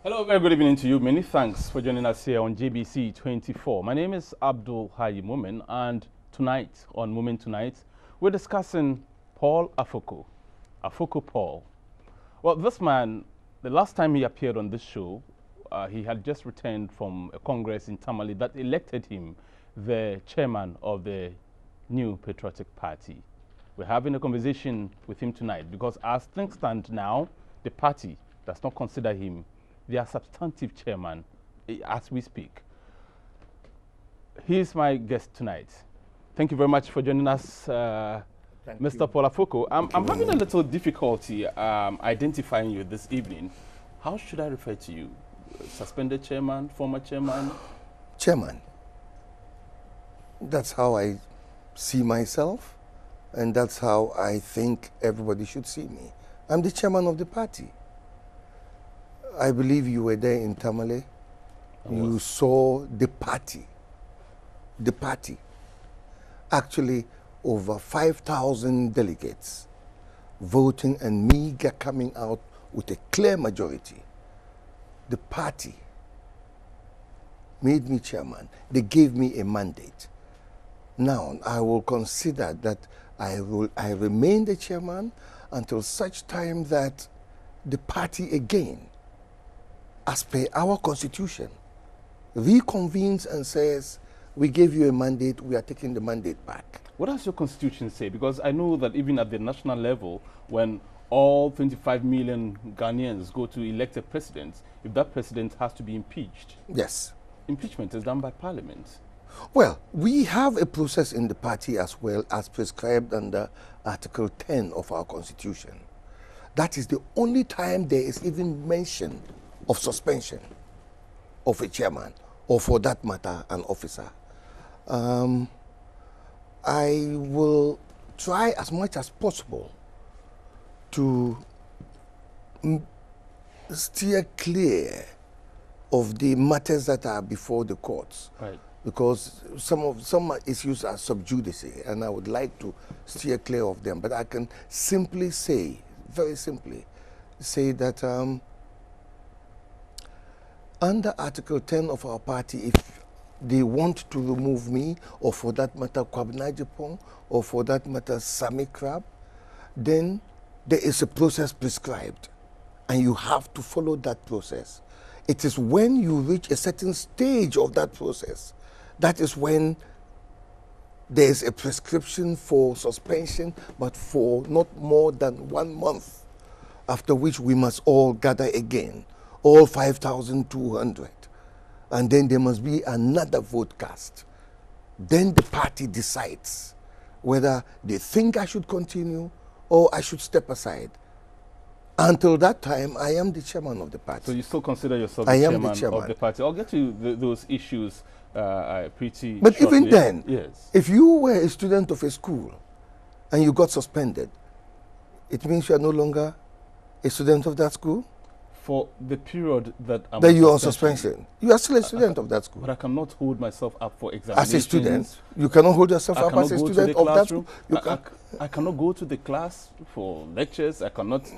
Hello, very good evening to you. Many thanks for joining us here on GBC24. My name is Abdul Hayi Mumin, and tonight, on Mumin Tonight, we're discussing Paul Afoko. Afoko Paul. Well, this man, the last time he appeared on this show, he had just returned from a congress in Tamale that elected him the chairman of the new Patriotic Party. We're having a conversation with him tonight because as things stand now, the party does not consider him their substantive chairman as we speak. He is my guest tonight. Thank you very much for joining us, Mr. Paul Afoko. I'm having a little difficulty identifying you this evening. How should I refer to you? Suspended chairman, former chairman? Chairman. That's how I see myself, and that's how I think everybody should see me. I'm the chairman of the party. I believe you were there in Tamale. You saw the party. The party. Actually, over 5,000 delegates voting and me coming out with a clear majority. The party made me chairman. They gave me a mandate. Now, I will consider that I remain the chairman until such time that the party again, as per our constitution, reconvenes and says, we gave you a mandate, we are taking the mandate back. What does your constitution say? Because I know that even at the national level, when all 25 million Ghanaians go to elect a president, if that president has to be impeached. Yes. Impeachment is done by parliament. Well, we have a process in the party as well as prescribed under Article 10 of our constitution. That is the only time there is even mention of suspension of a chairman, or for that matter, an officer. I will try as much as possible to steer clear of the matters that are before the courts. Right. Because some issues are sub judice, and I would like to steer clear of them. But I can simply say, very simply, say that under Article 10 of our party, if they want to remove me, or for that matter Kwabena Jepong, or for that matter Sami Crab, then there is a process prescribed, and you have to follow that process. It is when you reach a certain stage of that process, that is when there is a prescription for suspension, but for not more than 1 month, after which we must all gather again, all 5,200. And then there must be another vote cast. Then the party decides whether they think I should continue or I should step aside. Until that time, I am the chairman of the party. So you still consider yourself the chairman of the party? I'll get to those issues pretty But shortly. even then, yes. If you were a student of a school and you got suspended, it means you are no longer a student of that school? For the period that I'm that you are on suspension, you are still a student of that school. But I cannot hold myself up for examinations. As a student, you cannot hold yourself up as a student of that school. I cannot go to the class for lectures. I cannot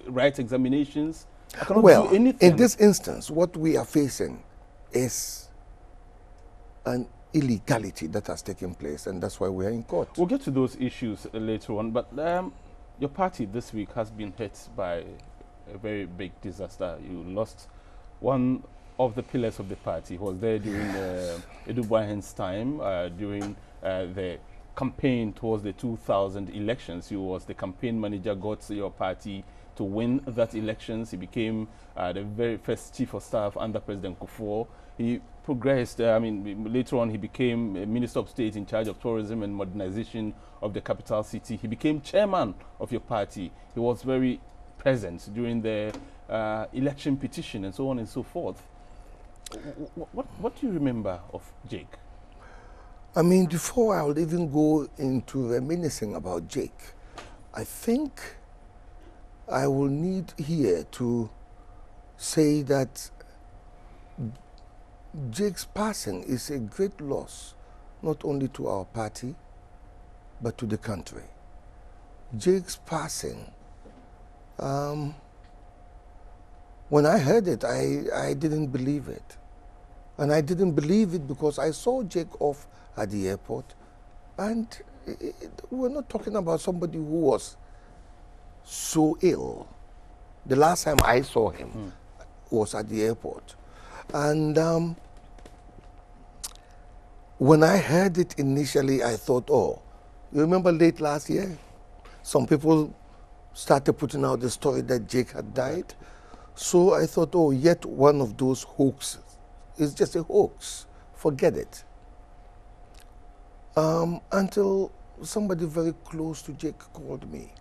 write examinations. I cannot do anything. In this instance, what we are facing is an illegality that has taken place, and that's why we are in court. We'll get to those issues later on, but your party this week has been hit by a very big disaster. You lost one of the pillars of the party. He was there during Edu Boahen's time, during the campaign towards the 2000 elections. He was the campaign manager, got your party to win that elections. He became the very first chief of staff under President Kufuor. He progressed, later on he became a Minister of State in charge of tourism and modernization of the capital city. He became chairman of your party. He was very present during the election petition and so on and so forth. What do you remember of Jake? Before I would even go into reminiscing about Jake, I think I will need here to say that Jake's passing is a great loss, not only to our party, but to the country. Jake's passing When I heard it, I didn't believe it. And I didn't believe it because I saw Jake off at the airport. And we're not talking about somebody who was so ill. The last time I saw him was at the airport. And when I heard it initially, I thought, oh, you remember late last year? Some people started putting out the story that Jake had died. So I thought, oh, yet one of those hoaxes. It's just a hoax. Forget it. Until somebody very close to Jake called me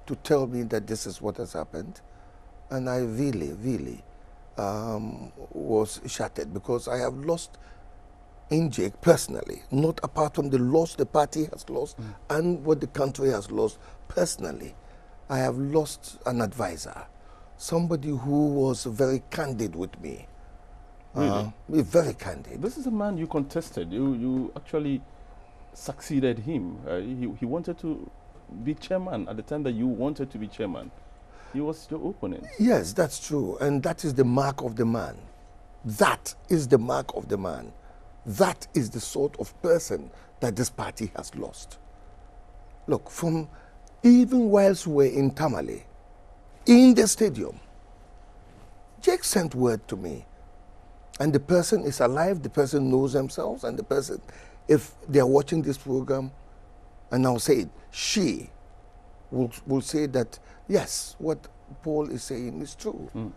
to tell me that this is what has happened. And I really, really was shattered because I have lost in Jake personally, not apart from the loss the party has lost and what the country has lost personally. I have lost an advisor, somebody who was very candid with me. Really? Very candid. This is a man you contested. You actually succeeded him. He wanted to be chairman at the time that you wanted to be chairman. He was your opponent. Yes, that's true. And that is the mark of the man. That is the mark of the man. That is the sort of person that this party has lost. Look, from even whilst we were in Tamale, in the stadium, Jake sent word to me. And the person is alive, the person knows themselves, and the person, if they are watching this program, and I'll say it, she will say that, yes, what Paul is saying is true.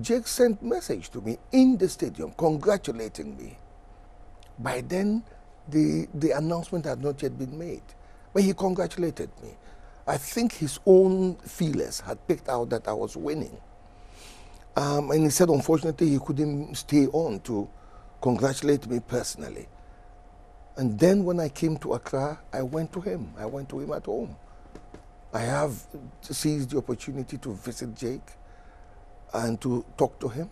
Jake sent message to me in the stadium, congratulating me. By then, the announcement had not yet been made, but he congratulated me. I think his own feelers had picked out that I was winning. And he said, unfortunately, he couldn't stay on to congratulate me personally. And then when I came to Accra, I went to him. I went to him at home. I have seized the opportunity to visit Jake and to talk to him.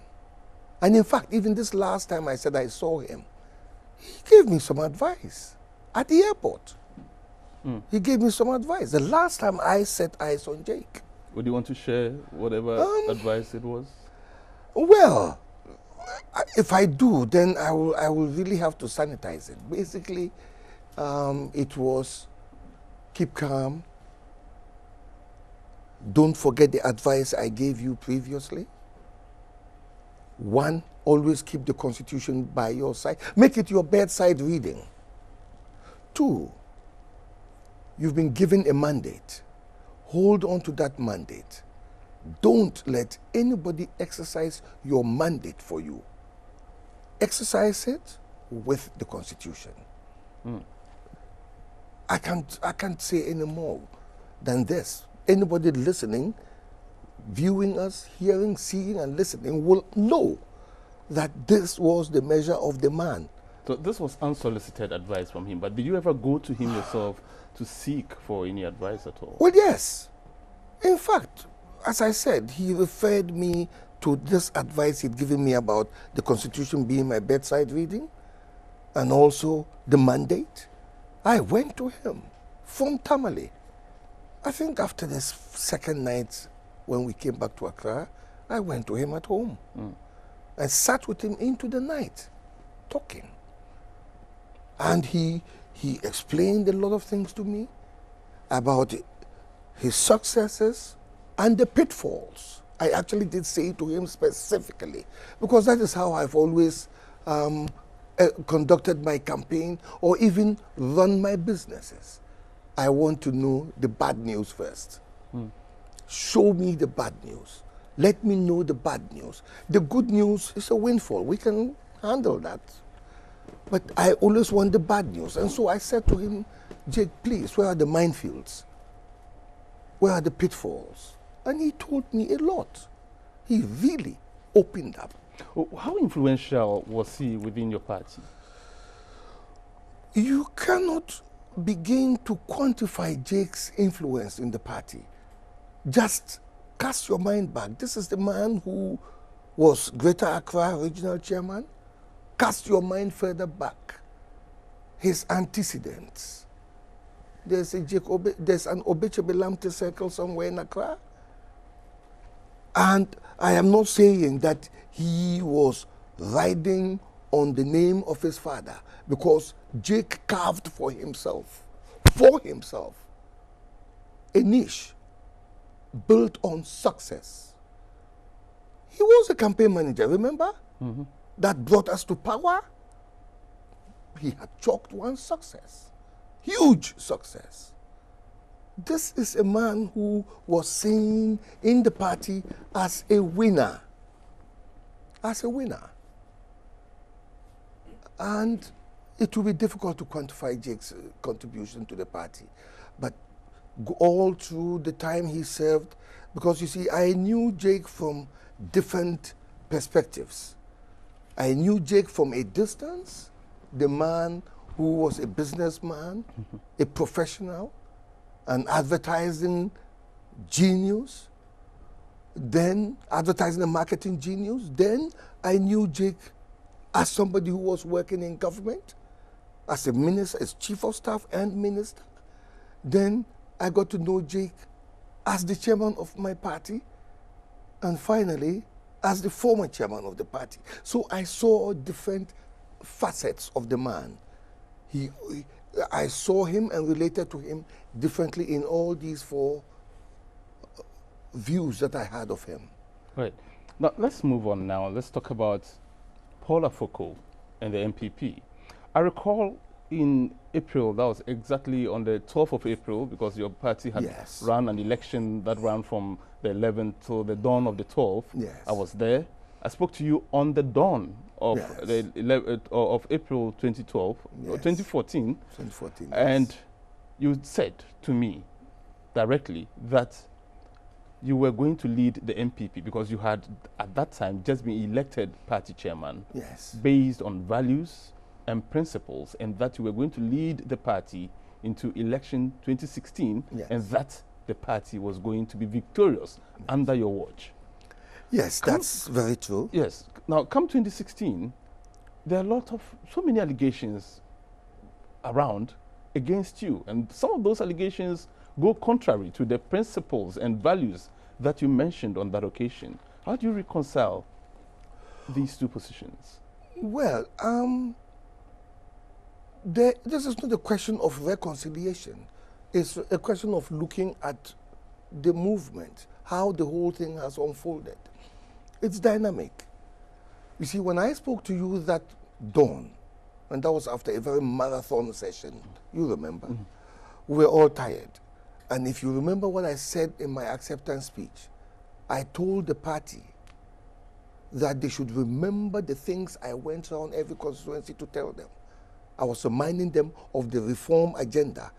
And in fact, even this last time I said I saw him, he gave me some advice at the airport. He gave me some advice. The last time I set eyes on Jake. Would you want to share whatever advice it was? Well, if I do, then I will really have to sanitize it. Basically, it was keep calm. Don't forget the advice I gave you previously. 1, always keep the Constitution by your side. Make it your bedside reading. 2, you've been given a mandate. Hold on to that mandate. Don't let anybody exercise your mandate for you. Exercise it with the Constitution. I can't say any more than this. Anybody listening, viewing us, hearing, seeing, and listening will know that this was the measure of the man. So this was unsolicited advice from him, but did you ever go to him yourself to seek for any advice at all? Well, yes. In fact, as I said, he referred me to this advice he'd given me about the Constitution being my bedside reading and also the mandate. I went to him from Tamale. I think after this second night when we came back to Accra, I went to him at home. I sat with him into the night, talking. And he explained a lot of things to me about his successes and the pitfalls. I actually did say to him specifically, because that is how I've always conducted my campaign or even run my businesses. I want to know the bad news first. Show me the bad news. Let me know the bad news. The good news is a windfall. We can handle that. But I always want the bad news. And so I said to him, Jake, please, where are the minefields? Where are the pitfalls? And he told me a lot. He really opened up. How influential was he within your party? You cannot begin to quantify Jake's influence in the party. Just cast your mind back. This is the man who was Greater Accra Regional Chairman. Cast your mind further back. His antecedents. There's an Obechebelamte circle somewhere in Accra. And I am not saying that he was riding on the name of his father, because Jake carved for himself, a niche built on success. He was a campaign manager, remember? That brought us to power. He had chalked one success, huge success. This is a man who was seen in the party as a winner. And it will be difficult to quantify Jake's contribution to the party. But all through the time he served, because you see, I knew Jake from different perspectives. I knew Jake from a distance, the man who was a businessman, a professional, an advertising genius, then advertising and marketing genius. Then I knew Jake as somebody who was working in government, as a minister, as chief of staff and minister. Then I got to know Jake as the chairman of my party, and finally as the former chairman of the party. So I saw different facets of the man. I saw him and related to him differently in all these four views that I had of him. Right. Now, let's move on now. Let's talk about Paul Afoko and the MPP. I recall in April, that was exactly on the 12th of April, because your party had run an election that ran from the 11th to the dawn of the 12th. Yes. I was there. I spoke to you on the dawn of the 11th of April 2012, or 2014. 2014, and you said to me directly that you were going to lead the MPP because you had, at that time, just been elected party chairman. Yes. Based on values and principles, and that you were going to lead the party into election 2016, and that the party was going to be victorious under your watch. Yes, that's very true. Yes. Now, come 2016, there are so many allegations around against you, and some of those allegations go contrary to the principles and values that you mentioned on that occasion. How do you reconcile these two positions? Well, this is not a question of reconciliation. It's a question of looking at the movement, how the whole thing has unfolded. It's dynamic. You see, when I spoke to you that dawn, and that was after a very marathon session, you remember, we were all tired. And if you remember what I said in my acceptance speech, I told the party that they should remember the things I went around every constituency to tell them. I was reminding them of the reform agenda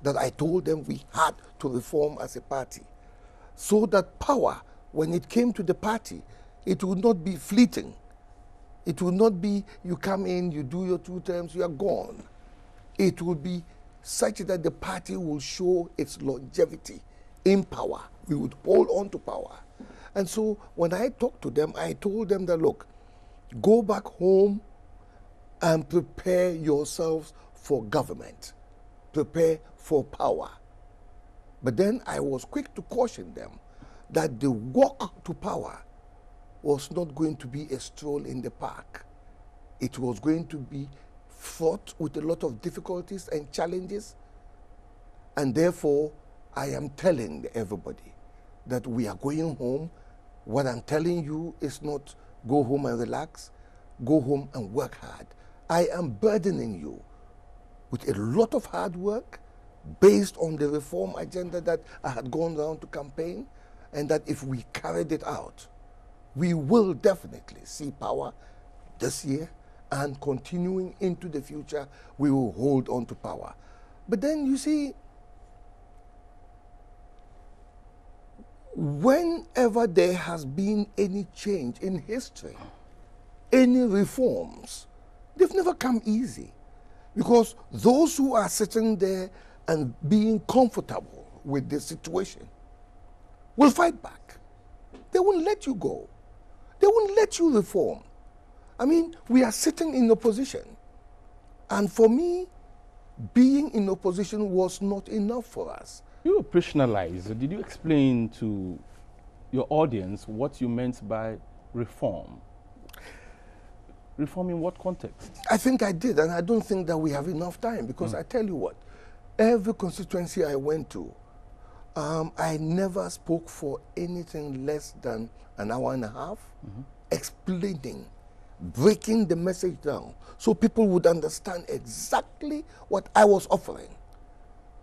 that I told them we had to reform as a party, so that power, when it came to the party, it would not be fleeting. It would not be you come in, you do your 2 terms, you are gone. It would be such that the party will show its longevity in power. We would hold on to power. And so when I talked to them, I told them that, look, go back home and prepare yourselves for government. Prepare for power. But then I was quick to caution them that the walk to power was not going to be a stroll in the park. It was going to be fraught with a lot of difficulties and challenges. And therefore, I am telling everybody that we are going home. What I'm telling you is not go home and relax, go home and work hard. I am burdening you with a lot of hard work based on the reform agenda that I had gone around to campaign, and that if we carried it out, we will definitely see power this year, and continuing into the future, we will hold on to power. But then you see, whenever there has been any change in history, any reforms, they've never come easy. Because those who are sitting there and being comfortable with the situation will fight back. They won't let you go. They won't let you reform. I mean, we are sitting in opposition. And for me, being in opposition was not enough for us. You operationalized. Did you explain to your audience what you meant by reform. Reform in what context? I think I did, and I don't think that we have enough time, because I tell you what, every constituency I went to, I never spoke for anything less than an hour and a half, explaining, breaking the message down, so people would understand exactly what I was offering.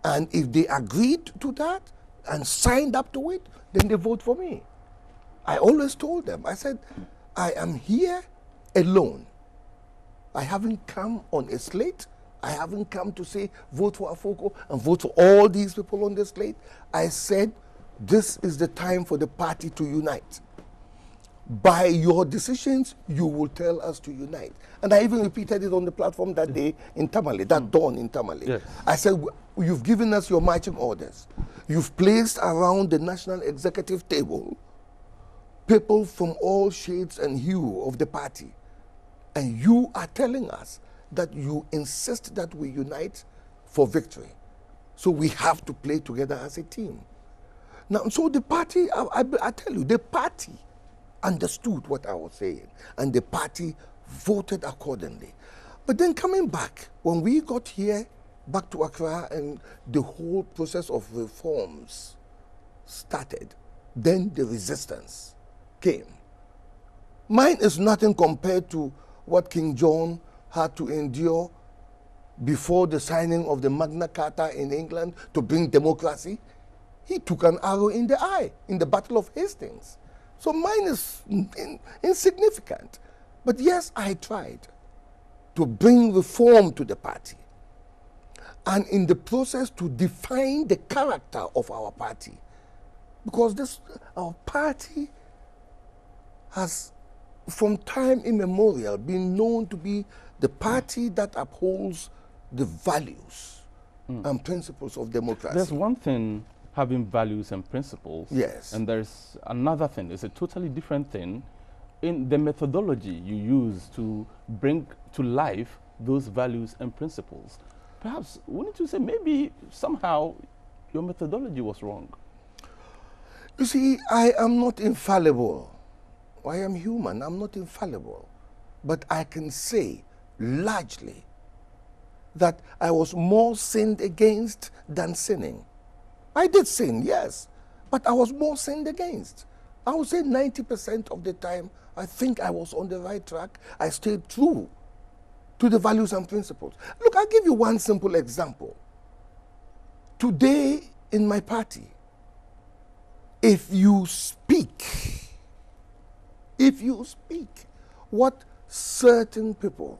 And if they agreed to that and signed up to it, then they vote for me. I always told them, I said, I am here alone. I haven't come on a slate. I haven't come to say, vote for Afoko and vote for all these people on the slate. I said, this is the time for the party to unite. By your decisions, you will tell us to unite. And I even repeated it on the platform that day in Tamale, that dawn in Tamale. Yes. I said, you've given us your marching orders. You've placed around the national executive table people from all shades and hue of the party. And you are telling us that you insist that we unite for victory. So we have to play together as a team. Now, so the party, I tell you, the party understood what I was saying, and the party voted accordingly. But then coming back, when we got here, back to Accra, and the whole process of reforms started, then the resistance came. Mine is nothing compared to what King John had to endure before the signing of the Magna Carta in England to bring democracy. He took an arrow in the eye in the Battle of Hastings. So mine is insignificant. But yes, I tried to bring reform to the party, and in the process to define the character of our party. Because our party has, from time immemorial, been known to be the party that upholds the values and principles of democracy. There's one thing, having values and principles. Yes. And there's another thing, it's a totally different thing in the methodology you use to bring to life those values and principles. Perhaps we need to say maybe somehow your methodology was wrong. You see, I am not infallible. I am human, I'm not infallible. But I can say largely that I was more sinned against than sinning. I did sin, yes, but I was more sinned against. I would say 90% of the time, I think I was on the right track. I stayed true to the values and principles. Look, I'll give you one simple example. Today in my party, if you speak what certain people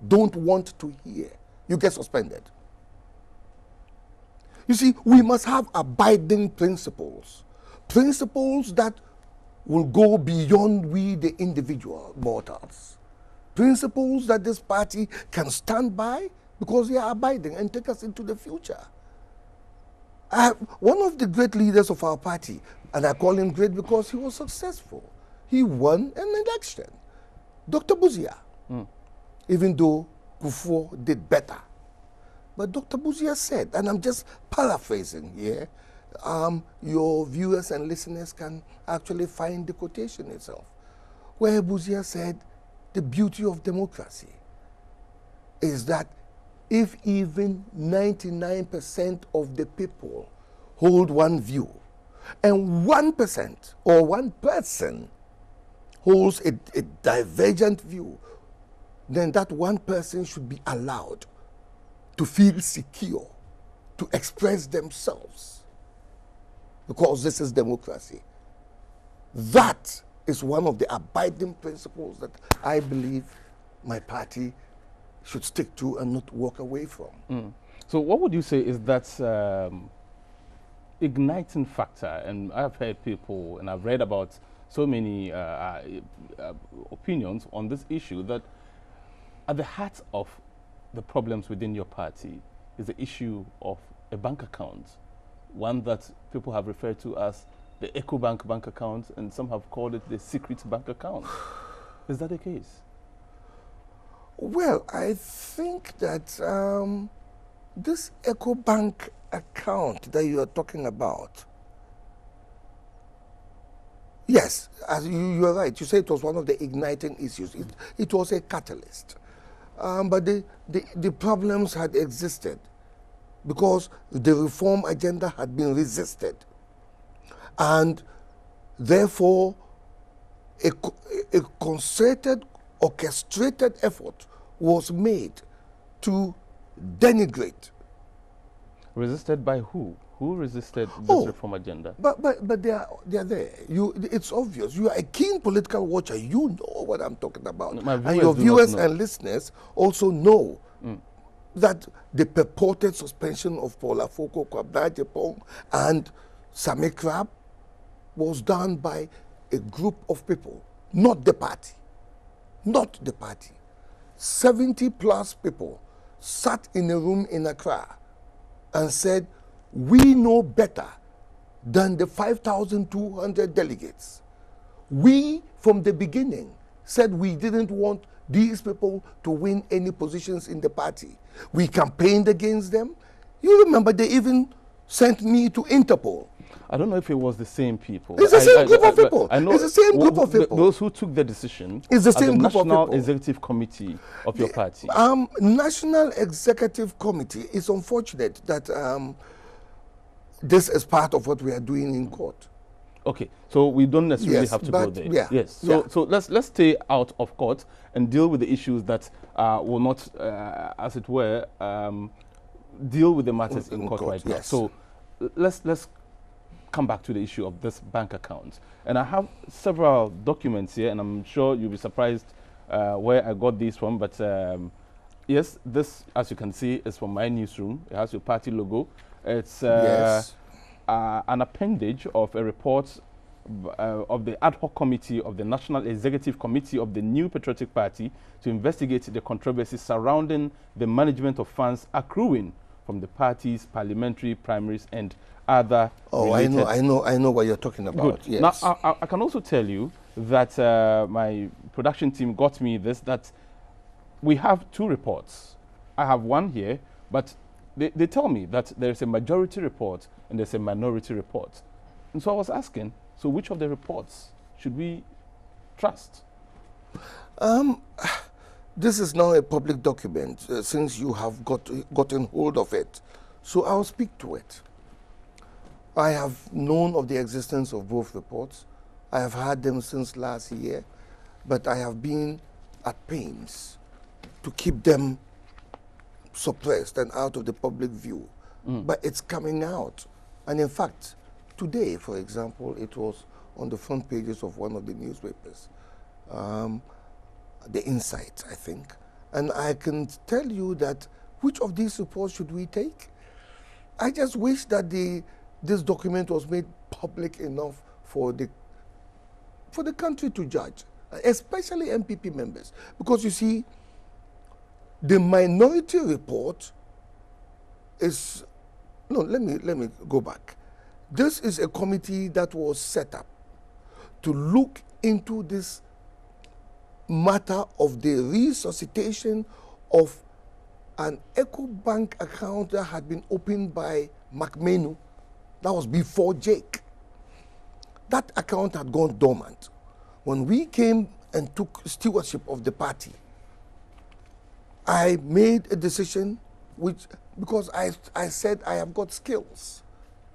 don't want to hear, you get suspended. You see, we must have abiding principles. Principles that will go beyond we, the individual mortals. Principles that this party can stand by because they are abiding and take us into the future. One of the great leaders of our party, and I call him great because he was successful. He won an election. Dr. Buzia, even though Kufuor did better. But Dr. Buzia said, and I'm just paraphrasing here, your viewers and listeners can actually find the quotation itself, where Buzia said, the beauty of democracy is that if even 99% of the people hold one view, and 1% or one person holds a divergent view, then that one person should be allowed to feel secure, to express themselves, because this is democracy. That is one of the abiding principles that I believe my party should stick to and not walk away from. So what would you say is that igniting factor? And I've heard people, and I've read about so many opinions on this issue, that at the heart of the problems within your party is the issue of a bank account, one that people have referred to as the EcoBank bank account, and some have called it the secret bank account. Is that the case? Well, I think that this EcoBank account that you are talking about Yes, as you are right. You say it was one of the igniting issues. It was a catalyst. But the problems had existed because the reform agenda had been resisted. And therefore, a concerted, orchestrated effort was made to denigrate. Resisted by who? Who resisted this reform agenda? But they are there. It's obvious. You are a keen political watcher. You know what I'm talking about. And your viewers and listeners also know that the purported suspension of Paul Afoko, Kwabena Agyapong, and Sami Crab was done by a group of people, not the party. Not the party. 70 plus people sat in a room in Accra and said, we know better than the 5,200 delegates. We, from the beginning, said we didn't want these people to win any positions in the party. We campaigned against them. You remember they even sent me to Interpol. I don't know if it was the same people. It's the same group of people. I know it's the same group of people. Those who took the decision. It's the same group of people. National Executive Committee of your party. National Executive Committee. It's unfortunate that this is part of what we are doing in court. Okay, so we don't necessarily have to go there. Yeah, yes. So let's stay out of court and deal with the issues that will not, as it were, deal with the matters in court right now. So let's come back to the issue of this bank account. And I have several documents here, and I'm sure you'll be surprised where I got these from. But yes, this, as you can see, is from my newsroom. It has your party logo. It's an appendage of a report of the ad hoc committee of the National Executive Committee of the New Patriotic Party to investigate the controversies surrounding the management of funds accruing from the party's parliamentary primaries and other related. I know what you're talking about. Good. Yes. Now, I can also tell you that my production team got me this, that we have two reports. I have one here, but they tell me that there's a majority report and there's a minority report. And so I was asking, so which of the reports should we trust? This is now a public document since you have gotten hold of it. So I'll speak to it. I have known of the existence of both reports. I have had them since last year, but I have been at pains to keep them suppressed and out of the public view. But it's coming out. And in fact, today, for example, it was on the front pages of one of the newspapers, The Insight, I think. And I can tell you that which of these reports should we take? I just wish that this document was made public enough for the country to judge, especially MPP members. Because you see, the minority report is, no, let me go back. This is a committee that was set up to look into this matter of the resuscitation of an EcoBank account that had been opened by McMenu. That was before Jake. That account had gone dormant. When we came and took stewardship of the party, I made a decision because I said I have got skills.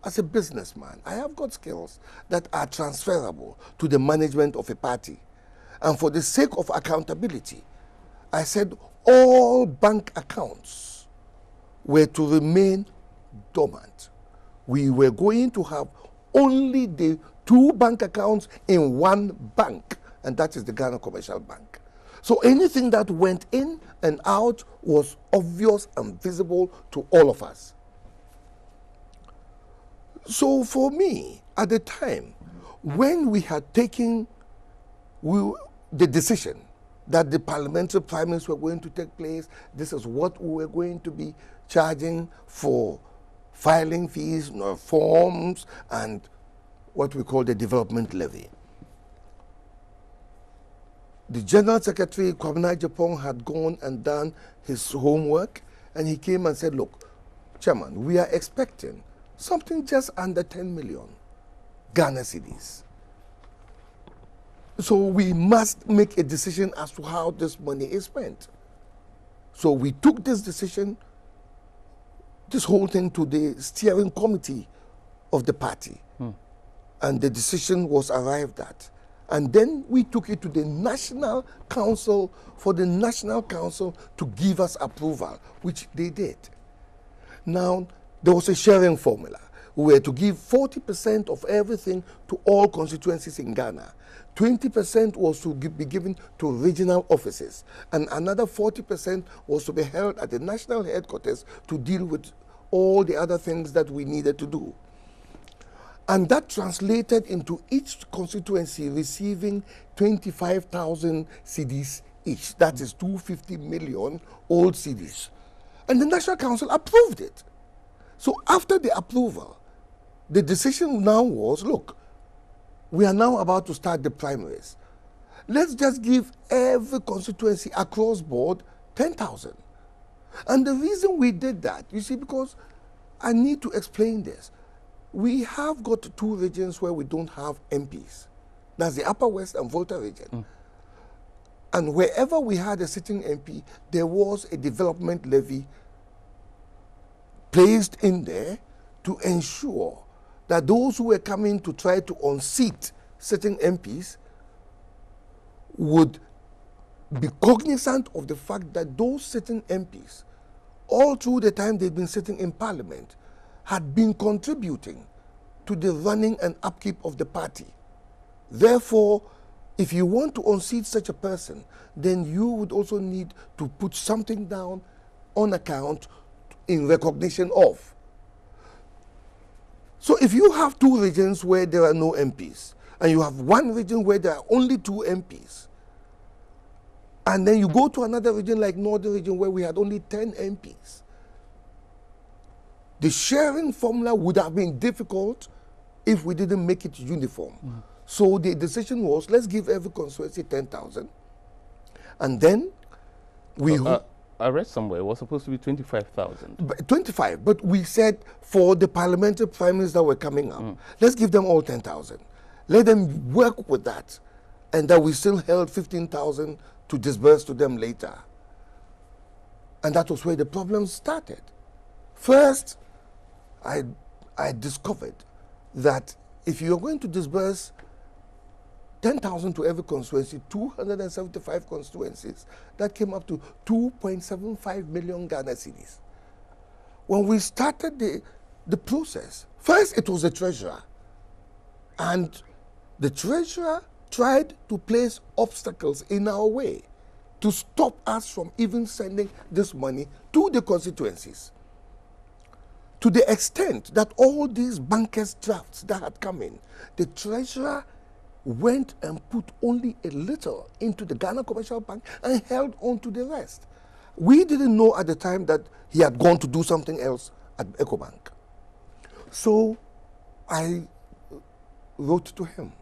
As a businessman, I have got skills that are transferable to the management of a party. And for the sake of accountability, I said all bank accounts were to remain dormant. We were going to have only the two bank accounts in one bank, and that is the Ghana Commercial Bank. So anything that went in and out was obvious and visible to all of us. So for me, at the time, when we had taken the decision that the parliamentary primaries were going to take place, this is what we were going to be charging for filing fees, forms, and what we call the development levy. The General Secretary, Kwabena Agyapong, had gone and done his homework, and he came and said, look, Chairman, we are expecting something just under 10 million Ghana cedis. So we must make a decision as to how this money is spent. So we took this decision, this whole thing, to the steering committee of the party. And the decision was arrived at. And then we took it to the National Council for the National Council to give us approval, which they did. Now, there was a sharing formula. We were to give 40% of everything to all constituencies in Ghana. 20% was to be given to regional offices. And another 40% was to be held at the national headquarters to deal with all the other things that we needed to do. And that translated into each constituency receiving 25,000 cedis each. That is 250 million old cedis. And the National Council approved it. So after the approval, the decision now was, look, we are now about to start the primaries. Let's just give every constituency across board 10,000. And the reason we did that, you see, because I need to explain this. We have got 2 regions where we don't have MPs. That's the Upper West and Volta region. And wherever we had a sitting MP, there was a development levy placed in there to ensure that those who were coming to try to unseat sitting MPs would be cognizant of the fact that those sitting MPs, all through the time they've been sitting in Parliament, had been contributing to the running and upkeep of the party. Therefore, if you want to unseat such a person, then you would also need to put something down on account in recognition of. So if you have 2 regions where there are no MPs, and you have 1 region where there are only 2 MPs, and then you go to another region like Northern region where we had only 10 MPs, the sharing formula would have been difficult if we didn't make it uniform. So the decision was, let's give every constituency 10,000. And then we... I read somewhere it was supposed to be 25,000. 25, but we said for the parliamentary primaries that were coming up, let's give them all 10,000. Let them work with that. And that we still held 15,000 to disburse to them later. And that was where the problem started. First, I discovered that if you're going to disburse 10,000 to every constituency, 275 constituencies, that came up to 2.75 million Ghana cedis. When we started the process, first it was the treasurer. And the treasurer tried to place obstacles in our way to stop us from even sending this money to the constituencies. To the extent that all these bankers' drafts that had come in, the treasurer went and put only a little into the Ghana Commercial Bank and held on to the rest. We didn't know at the time that he had gone to do something else at EcoBank. So I wrote to him.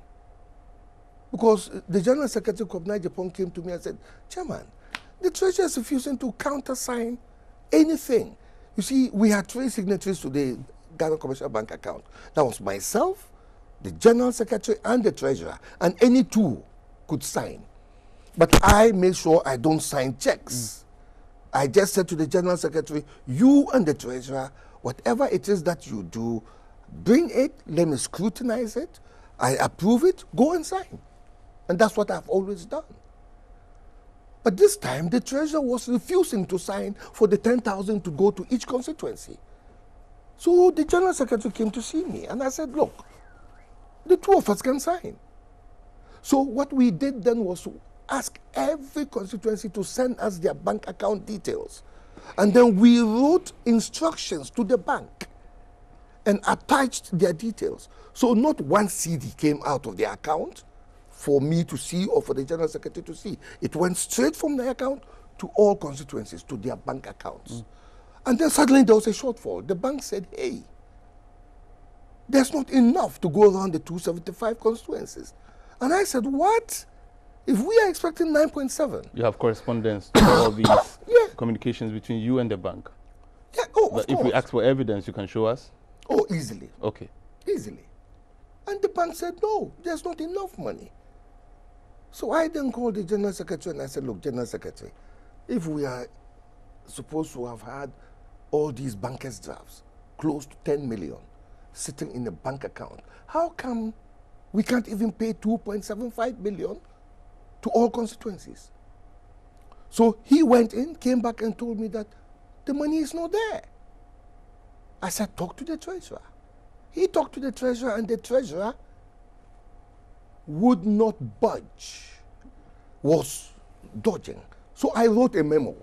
Because the General Secretary of Japan came to me and said, Chairman, the treasurer is refusing to countersign anything. You see, we had 3 signatories to the Ghana Commercial Bank account. That was myself, the General Secretary, and the Treasurer. And any 2 could sign. But I made sure I don't sign checks. I just said to the General Secretary, you and the Treasurer, whatever it is that you do, bring it, let me scrutinize it, I approve it, go and sign. And that's what I've always done. But this time, the treasurer was refusing to sign for the 10,000 to go to each constituency. So the General Secretary came to see me, and I said, look, the 2 of us can sign. So what we did then was to ask every constituency to send us their bank account details. And then we wrote instructions to the bank and attached their details. So not 1 CD came out of the account for me to see or for the General Secretary to see. It went straight from the account to all constituencies, to their bank accounts. And then suddenly there was a shortfall. The bank said, hey, there's not enough to go around the 275 constituencies. And I said, what? If we are expecting 9.7. You have correspondence to all these communications between you and the bank. Yeah, oh, but if we ask for evidence, you can show us? Oh, easily. Okay. Easily. And the bank said, no, there's not enough money. So I then called the General Secretary and I said, look, General Secretary, if we are supposed to have had all these bankers' drafts, close to 10 million, sitting in a bank account, how come we can't even pay 2.75 million to all constituencies? So he went in, came back and told me that the money is not there. I said, talk to the treasurer. He talked to the treasurer and the treasurer would not budge, was dodging. So I wrote a memo.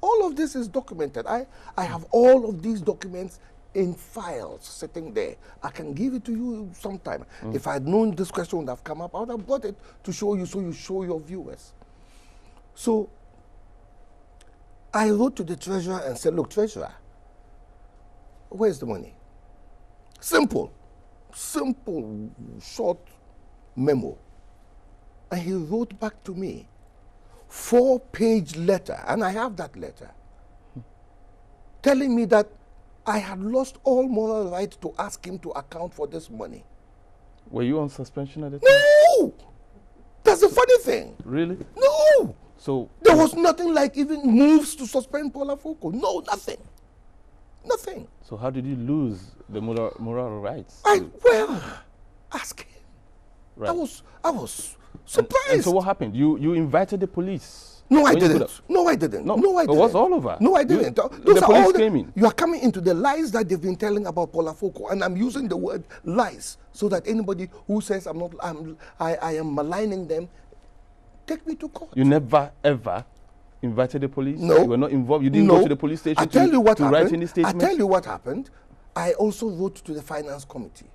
All of this is documented. I have all of these documents in files sitting there. I can give it to you sometime. If I had known this question would have come up, I would have brought it to show you so you show your viewers. So I wrote to the treasurer and said, look, treasurer, where's the money? Simple, short memo. And he wrote back to me, 4-page letter, and I have that letter, telling me that I had lost all moral right to ask him to account for this money. Were you on suspension at the time? No! That's the funny thing. Really? No! So there was nothing like even moves to suspend Paul Afoko. No, nothing. Nothing. So how did you lose the moral rights? Well, ask him. Right. I was surprised. And so what happened? You invited the police? No, I didn't. No, I didn't. No, I didn't. It was all over. No, I didn't. The police came in. You are coming into the lies that they've been telling about Paul Afoko, and I'm using the word lies so that anybody who says I am maligning them, take me to court. You never ever invited the police? No. You were not involved? You didn't go to the police station to write any statement? I tell you what happened. I also wrote to the finance committee.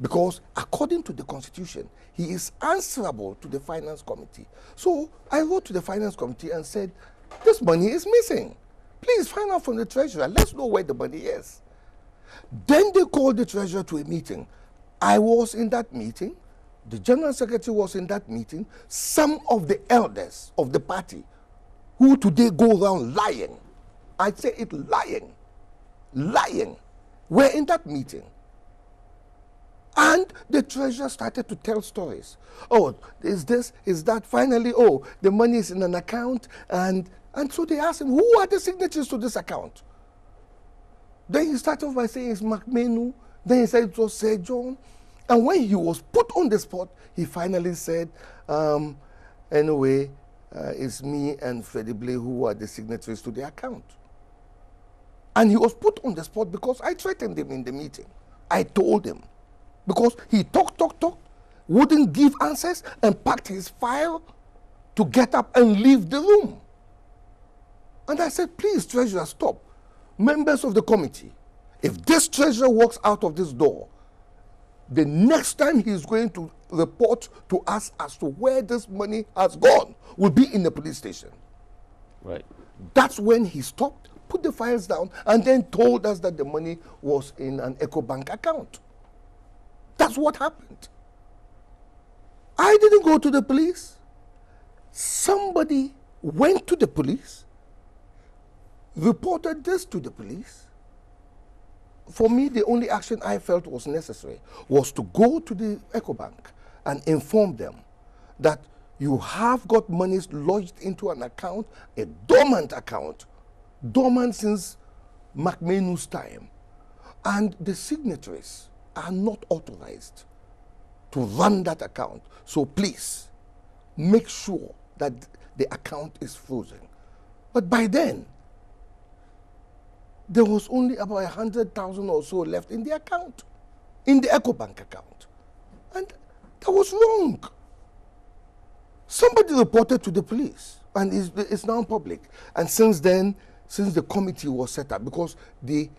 Because according to the constitution, he is answerable to the finance committee. So I wrote to the finance committee and said, this money is missing. Please find out from the treasurer. Let's know where the money is. Then they called the treasurer to a meeting. I was in that meeting. The general secretary was in that meeting. Some of the elders of the party who today go around lying, I say it lying, were in that meeting. And the treasurer started to tell stories. Oh, is this, is that? Finally, oh, the money is in an account. And so they asked him, who are the signatures to this account? Then he started off by saying it's McMenu. Then he said it was Sir John. And when he was put on the spot, he finally said, anyway, it's me and Freddie Blay who are the signatories to the account. And he was put on the spot because I threatened him in the meeting. I told him. Because he talked, wouldn't give answers, and packed his file to get up and leave the room. And I said, please, treasurer, stop. Members of the committee, if this treasurer walks out of this door, the next time he's going to report to us as to where this money has gone will be in the police station. Right. That's when he stopped, put the files down, and then told us that the money was in an EcoBank account. That's what happened. I didn't go to the police. Somebody went to the police, reported this to the police. For me, the only action I felt was necessary was to go to the EcoBank and inform them that you have got monies lodged into an account, a dormant account, dormant since McMenu's time, and the signatories are not authorized to run that account. So please, make sure that the account is frozen. But by then, there was only about 100,000 or so left in the account, in the EcoBank account. And that was wrong. Somebody reported to the police, and it's now public. And since then, since the committee was set up, because the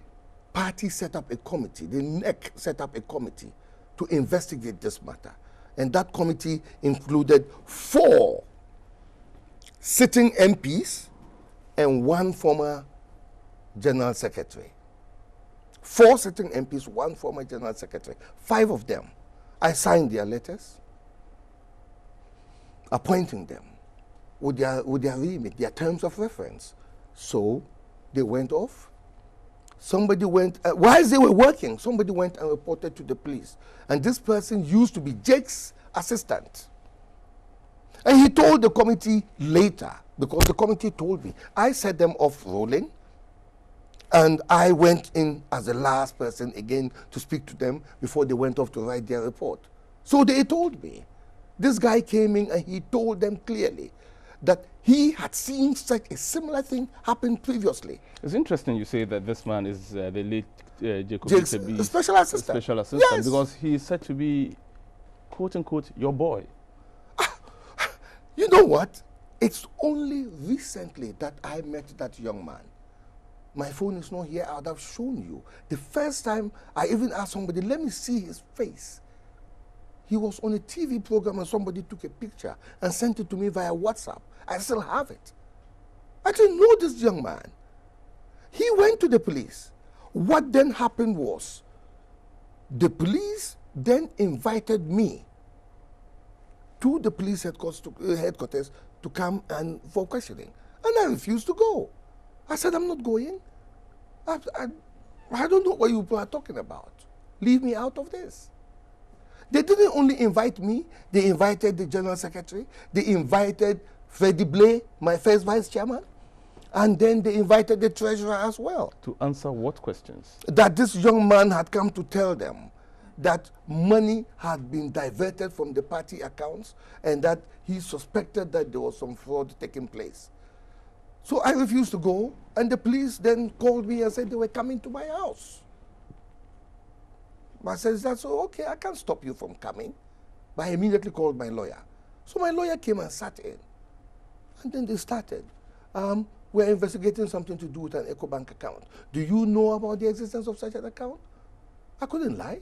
party set up a committee, the NEC set up a committee to investigate this matter. And that committee included 4 sitting MPs and 1 former general secretary. 4 sitting MPs, 1 former general secretary. 5 of them. I signed their letters, appointing them with their remit, their terms of reference. So they went off. Somebody went, whilst they were working, somebody went and reported to the police. And this person used to be Jake's assistant. And he told the committee later, because the committee told me, I set them off rolling, and I went in as the last person again to speak to them before they went off to write their report. So they told me. This guy came in and he told them clearly that he had seen such a similar thing happen previously. It's interesting you say that this man is the late Jacob The special assistant. Special assistant, Yes. because he is said to be, quote unquote, your boy. You know what? It's only recently that I met that young man. My phone is not here. I would have shown you. The first time I even asked somebody, let me see his face. He was on a TV program and somebody took a picture and sent it to me via WhatsApp. I still have it. I didn't know this young man. He went to the police. What then happened was the police then invited me to the police headquarters to come and for questioning. And I refused to go. I said, I'm not going. I don't know what you are talking about. Leave me out of this. They didn't only invite me, they invited the General Secretary, they invited Freddie Blay, my first vice chairman, and then they invited the treasurer as well. To answer what questions? That this young man had come to tell them that money had been diverted from the party accounts and that he suspected that there was some fraud taking place. So I refused to go, and the police then called me and said they were coming to my house. I said, that's okay, I can't stop you from coming. But I immediately called my lawyer. So my lawyer came and sat in. And then they started. We're investigating something to do with an EcoBank account. Do you know about the existence of such an account? I couldn't lie.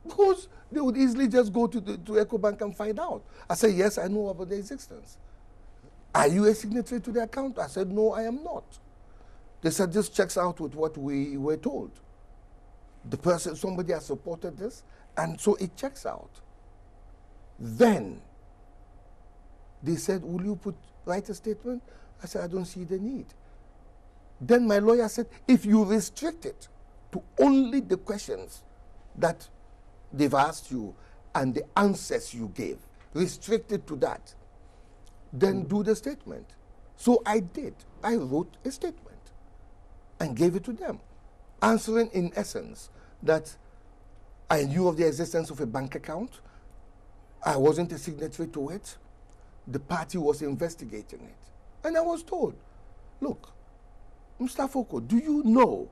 Because they would easily just go to EcoBank and find out. I said, yes, I know about the existence. Are you a signatory to the account? I said, no, I am not. They said, this checks out with what we were told. Somebody has supported this, and so it checks out. Then they said, will you write a statement? I said, I don't see the need. Then my lawyer said, if you restrict it to only the questions that they've asked you and the answers you gave, restrict it to that, then do the statement. So I did. I wrote a statement and gave it to them, answering in essence that I knew of the existence of a bank account. I wasn't a signatory to it. The party was investigating it. And I was told, look, Mr. Afoko, do you know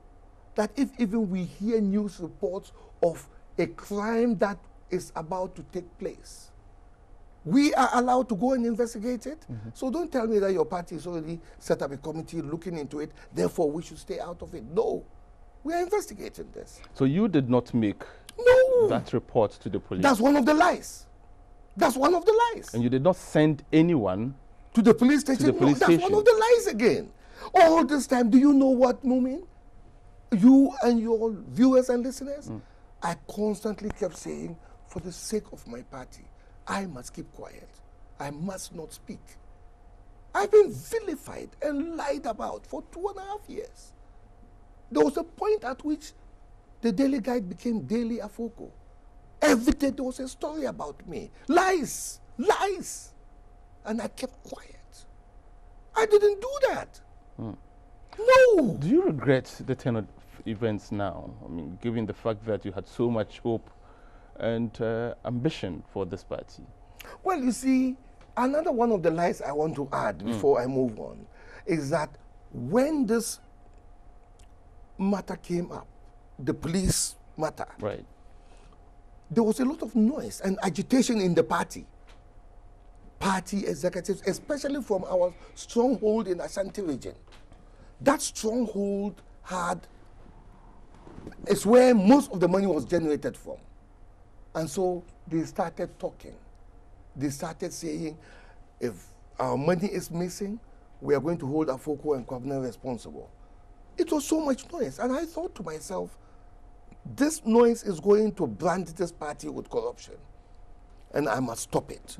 that if even we hear news reports of a crime that is about to take place, we are allowed to go and investigate it? Mm-hmm. So don't tell me that your party has already set up a committee looking into it, therefore we should stay out of it. No, we are investigating this. So you did not make that report to the police? That's one of the lies. That's one of the lies. And you did not send anyone to the police station? To the police station. That's one of the lies again. All this time, do you know what, Mumin? You and your viewers and listeners, I constantly kept saying, for the sake of my party, I must keep quiet. I must not speak. I've been vilified and lied about for 2.5 years. There was a point at which the Daily Guide became Daily Afoko. Every day there was a story about me. Lies, lies. And I kept quiet. I didn't do that. No. Do you regret the turn of events now? I mean, given the fact that you had so much hope and ambition for this party? Well, you see, another one of the lies I want to add before I move on is that when this matter came up, the police matter, right, there was a lot of noise and agitation in the party executives, especially from our stronghold in Ashanti region. That stronghold is where most of the money was generated from. And so they started talking. They started saying, if our money is missing, we are going to hold Afoko and Kwabena responsible. It was so much noise. And I thought to myself, this noise is going to brand this party with corruption. And I must stop it.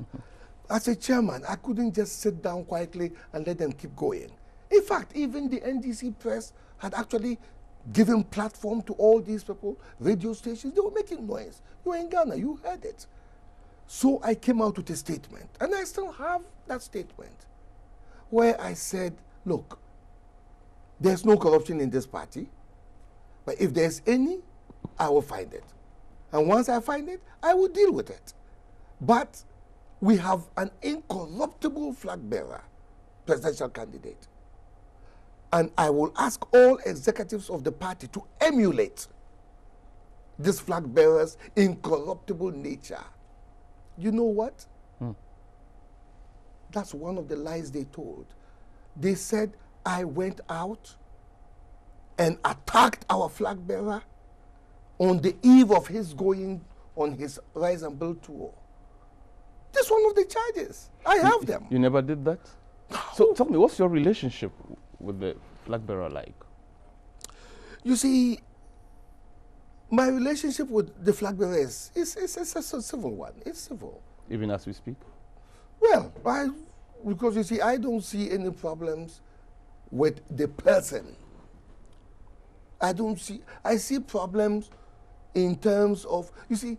As a chairman, I couldn't just sit down quietly and let them keep going. In fact, even the NDC press had actually given platform to all these people, radio stations. They were making noise. You were in Ghana, you heard it. So I came out with a statement, and I still have that statement, where I said, look, there's no corruption in this party, but if there's any, I will find it. And once I find it, I will deal with it. But we have an incorruptible flag bearer, presidential candidate. And I will ask all executives of the party to emulate this flag bearer's incorruptible nature. You know what? That's one of the lies they told. They said I went out and attacked our flag bearer on the eve of his going on his Rise and Build tour. This is one of the charges. I have them. You never did that? So tell me, what's your relationship with the flag bearer like? You see, my relationship with the flag bearer is a civil one. It's civil. Even as we speak? Well, because you see, I don't see any problems with the person. I see problems in terms of, you see,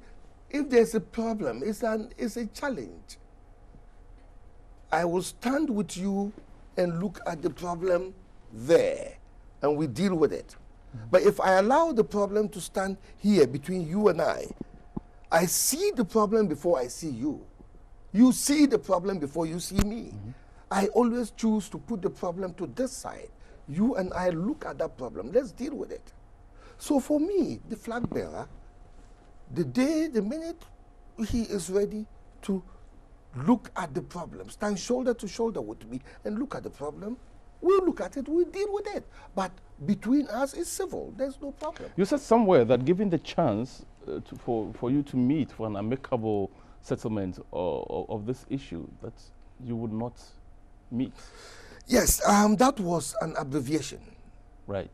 if there's a problem, it's a challenge. I will stand with you and look at the problem there, and we deal with it. But if I allow the problem to stand here between you and I see the problem before I see you. You see the problem before you see me. I always choose to put the problem to this side. You and I look at that problem. Let's deal with it. So for me, the flag bearer, the minute he is ready to look at the problem, stand shoulder to shoulder with me and look at the problem, we'll look at it, we'll deal with it. But between us, it's civil. There's no problem. You said somewhere that given the chance for you to meet for an amicable settlement of this issue, that you would not meet. Yes, that was an abbreviation. Right.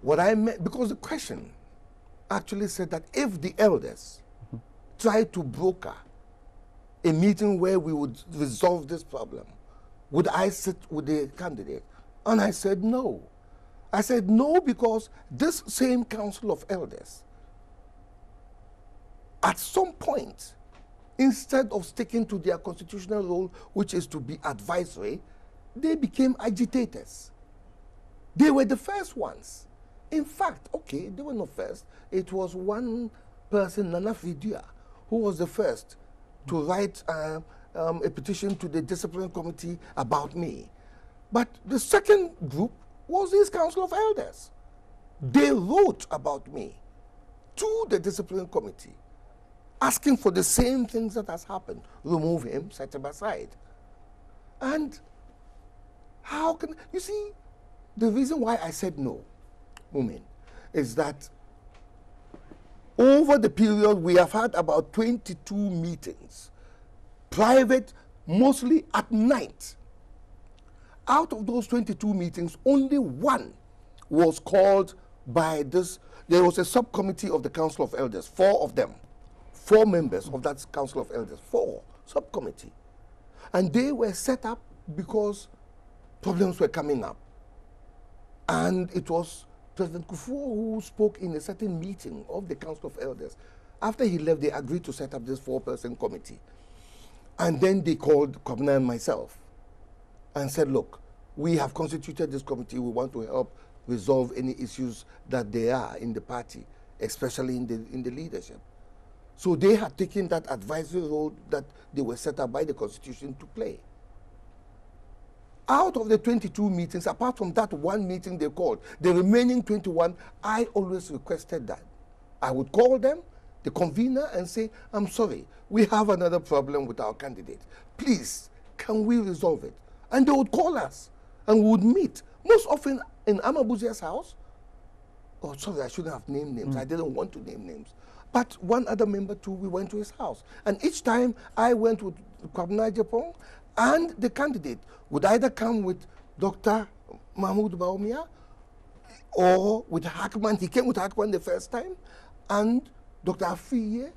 What I meant, because the question actually said that if the elders try to broker a meeting where we would resolve this problem, would I sit with the candidate? And I said no. I said no because this same council of elders, at some point, instead of sticking to their constitutional role, which is to be advisory, they became agitators. They were the first ones. In fact, okay, they were not first. It was one person, Nana Fridua, who was the first to write a petition to the discipline committee about me. But the second group was this council of elders. They wrote about me to the discipline committee, asking for the same things that has happened. Remove him, set him aside. And how can, you see, the reason why I said no, Mumin, is that over the period we have had about 22 meetings, private, mostly at night. Out of those 22 meetings, only one was called by this. There was a subcommittee of the Council of Elders, 4 of them, 4 members of that Council of Elders, 4 subcommittee. And they were set up because problems were coming up. And it was President Kufuor who spoke in a certain meeting of the Council of Elders. After he left, they agreed to set up this 4-person committee. And then they called Kwabena and myself and said, look, we have constituted this committee. We want to help resolve any issues that there are in the party, especially in the leadership. So they had taken that advisory role that they were set up by the Constitution to play. Out of the 22 meetings, apart from that one meeting they called, the remaining 21, I always requested that. I would call them, the convener, and say, I'm sorry, we have another problem with our candidate. Please, can we resolve it? And they would call us, and we would meet, most often in Amabuzia's house. Oh, sorry, I shouldn't have named names. I didn't want to name names. But one other member too, we went to his house. And each time I went with Kwabena Japong, and the candidate would either come with Dr. Mahmoud Baumia or with Hackman. He came with Hackman the first time, and Dr. Afiye.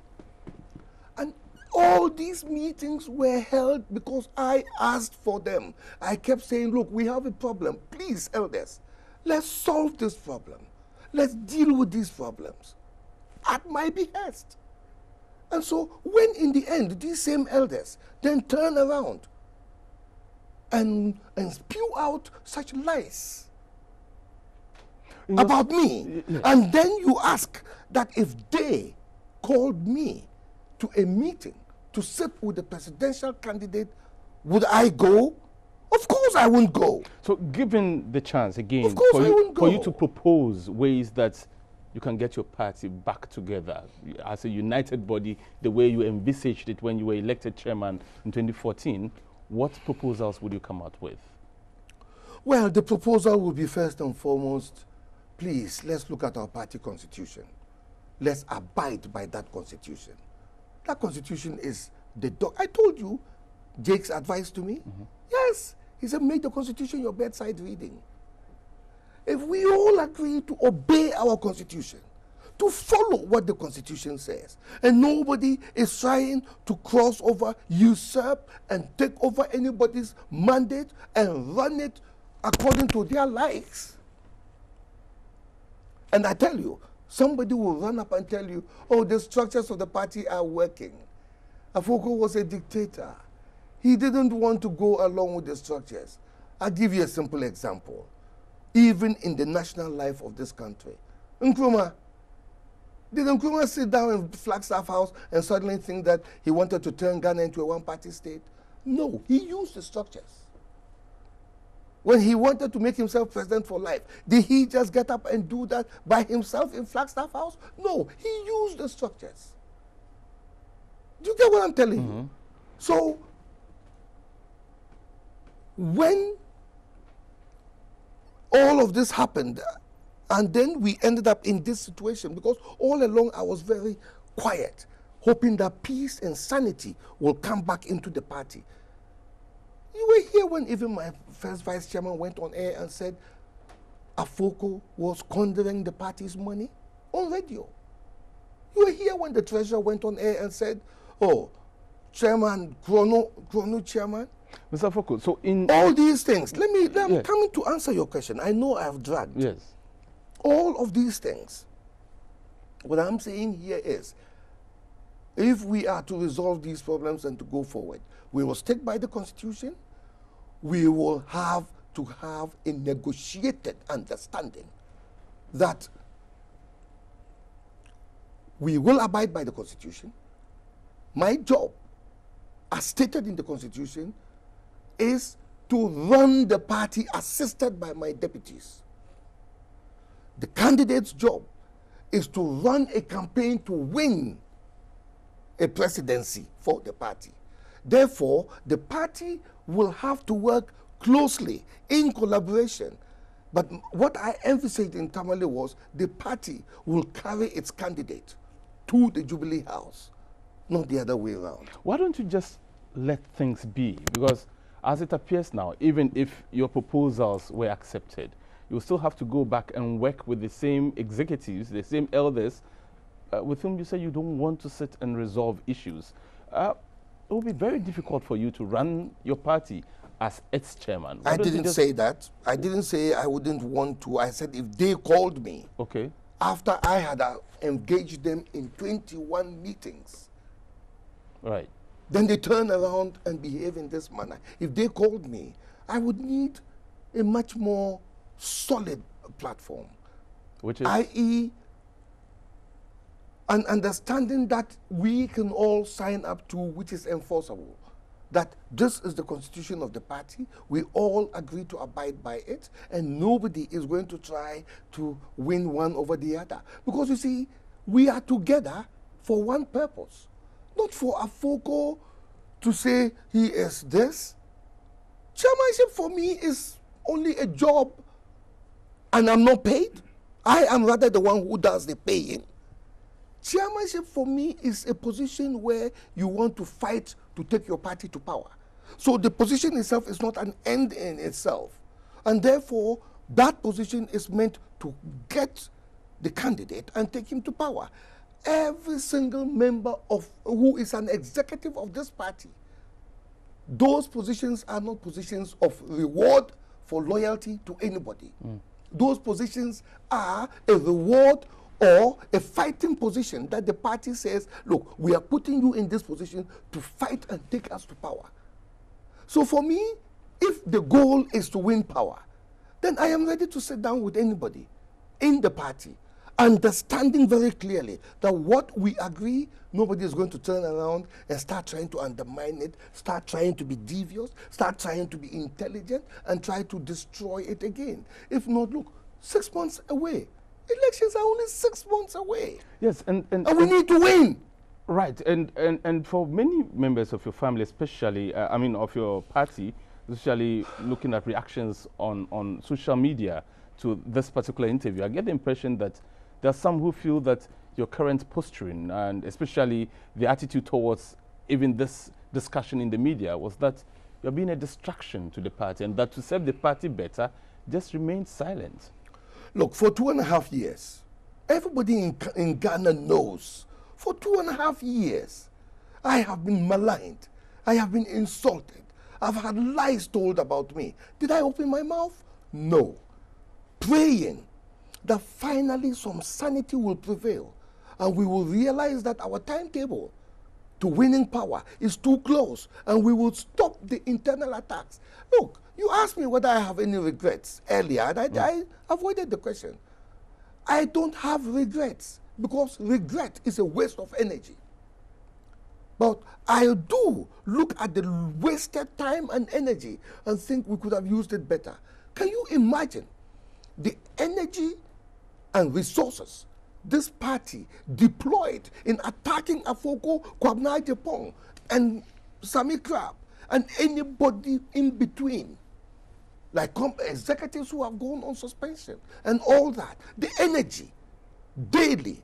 And all these meetings were held because I asked for them. I kept saying, look, we have a problem. Please, elders, let's solve this problem. Let's deal with these problems at my behest. And so when in the end, these same elders then turn around and spew out such lies about me, and then you ask that if they called me to a meeting to sit with the presidential candidate, would I go? Of course I won't go. So given the chance again Of course I won't go. for you to propose ways that you can get your party back together as a united body, the way you envisaged it when you were elected chairman in 2014, what proposals would you come out with? Well, the proposal will be first and foremost, please, let's look at our party constitution. Let's abide by that constitution. That constitution is the dog. I told you Jake's advice to me. Yes, he said, make the constitution your bedside reading. If we all agree to obey our constitution, to follow what the constitution says, and nobody is trying to cross over, usurp, and take over anybody's mandate and run it according to their likes. And I tell you, somebody will run up and tell you, oh, the structures of the party are working. Afoko was a dictator. He didn't want to go along with the structures. I'll give you a simple example. Even in the national life of this country, Nkrumah, did Nkrumah sit down in Flagstaff House and suddenly think that he wanted to turn Ghana into a one-party state? No, he used the structures. When he wanted to make himself president for life, did he just get up and do that by himself in Flagstaff House? No, he used the structures. Do you get what I'm telling you? So, when all of this happened, and then we ended up in this situation, because all along I was very quiet, hoping that peace and sanity will come back into the party. You were here when even my first vice chairman went on air and said Afoko was squandering the party's money on radio. You were here when the treasurer went on air and said, oh, chairman, chrono chairman. Mr. Afoko, so in all these things, I'm coming to answer your question. I know I've dragged. Yes. All of these things, what I'm saying here is, if we are to resolve these problems and to go forward, we will stick by the constitution. We will have to have a negotiated understanding that we will abide by the constitution. My job, as stated in the constitution, is to run the party assisted by my deputies. The candidate's job is to run a campaign to win a presidency for the party. Therefore, the party will have to work closely in collaboration. But what I emphasized in Tamale was the party will carry its candidate to the Jubilee House, not the other way around. Why don't you just let things be? Because as it appears now, even if your proposals were accepted, you will still have to go back and work with the same executives, the same elders, with whom you say you don't want to sit and resolve issues. It will be very difficult for you to run your party as its chairman. I didn't say that. I didn't say I wouldn't want to. I said if they called me, okay, after I had engaged them in 21 meetings, right, then they turn around and behave in this manner. If they called me, I would need a much more solid platform, which is, i.e., an understanding that we can all sign up to, which is enforceable. That this is the constitution of the party, we all agree to abide by it, and nobody is going to try to win one over the other. Because you see, we are together for one purpose, not for Afoko to say he is this. Chairmanship for me is only a job, and I'm not paid. I am rather the one who does the paying. Chairmanship for me is a position where you want to fight to take your party to power. So the position itself is not an end in itself. And therefore, that position is meant to get the candidate and take him to power. Every single member of who is an executive of this party, those positions are not positions of reward for loyalty to anybody. Those positions are a reward or a fighting position that the party says, look, we are putting you in this position to fight and take us to power. So for me, if the goal is to win power, then I am ready to sit down with anybody in the party, understanding very clearly that what we agree, nobody is going to turn around and start trying to undermine it, start trying to be devious, start trying to be intelligent, and try to destroy it again. If not, look, 6 months away. Elections are only 6 months away. Yes, and we need to win. Right, and for many members of your family, especially, I mean, of your party, especially looking at reactions on social media to this particular interview, I get the impression that there are some who feel that your current posturing, and especially the attitude towards even this discussion in the media, was that you're being a distraction to the party, and that to serve the party better, just remain silent. Look, for 2.5 years, everybody in Ghana knows, for 2.5 years, I have been maligned. I have been insulted. I've had lies told about me. Did I open my mouth? No. Praying that finally some sanity will prevail and we will realize that our timetable to winning power is too close and we will stop the internal attacks. Look, you asked me whether I have any regrets earlier, and I avoided the question. I don't have regrets because regret is a waste of energy. But I do look at the wasted time and energy and think we could have used it better. Can you imagine the energy and resources this party deployed in attacking Afoko, Kwabena Japan, and Sami Crab, and anybody in between, like executives who have gone on suspension and all that. The energy daily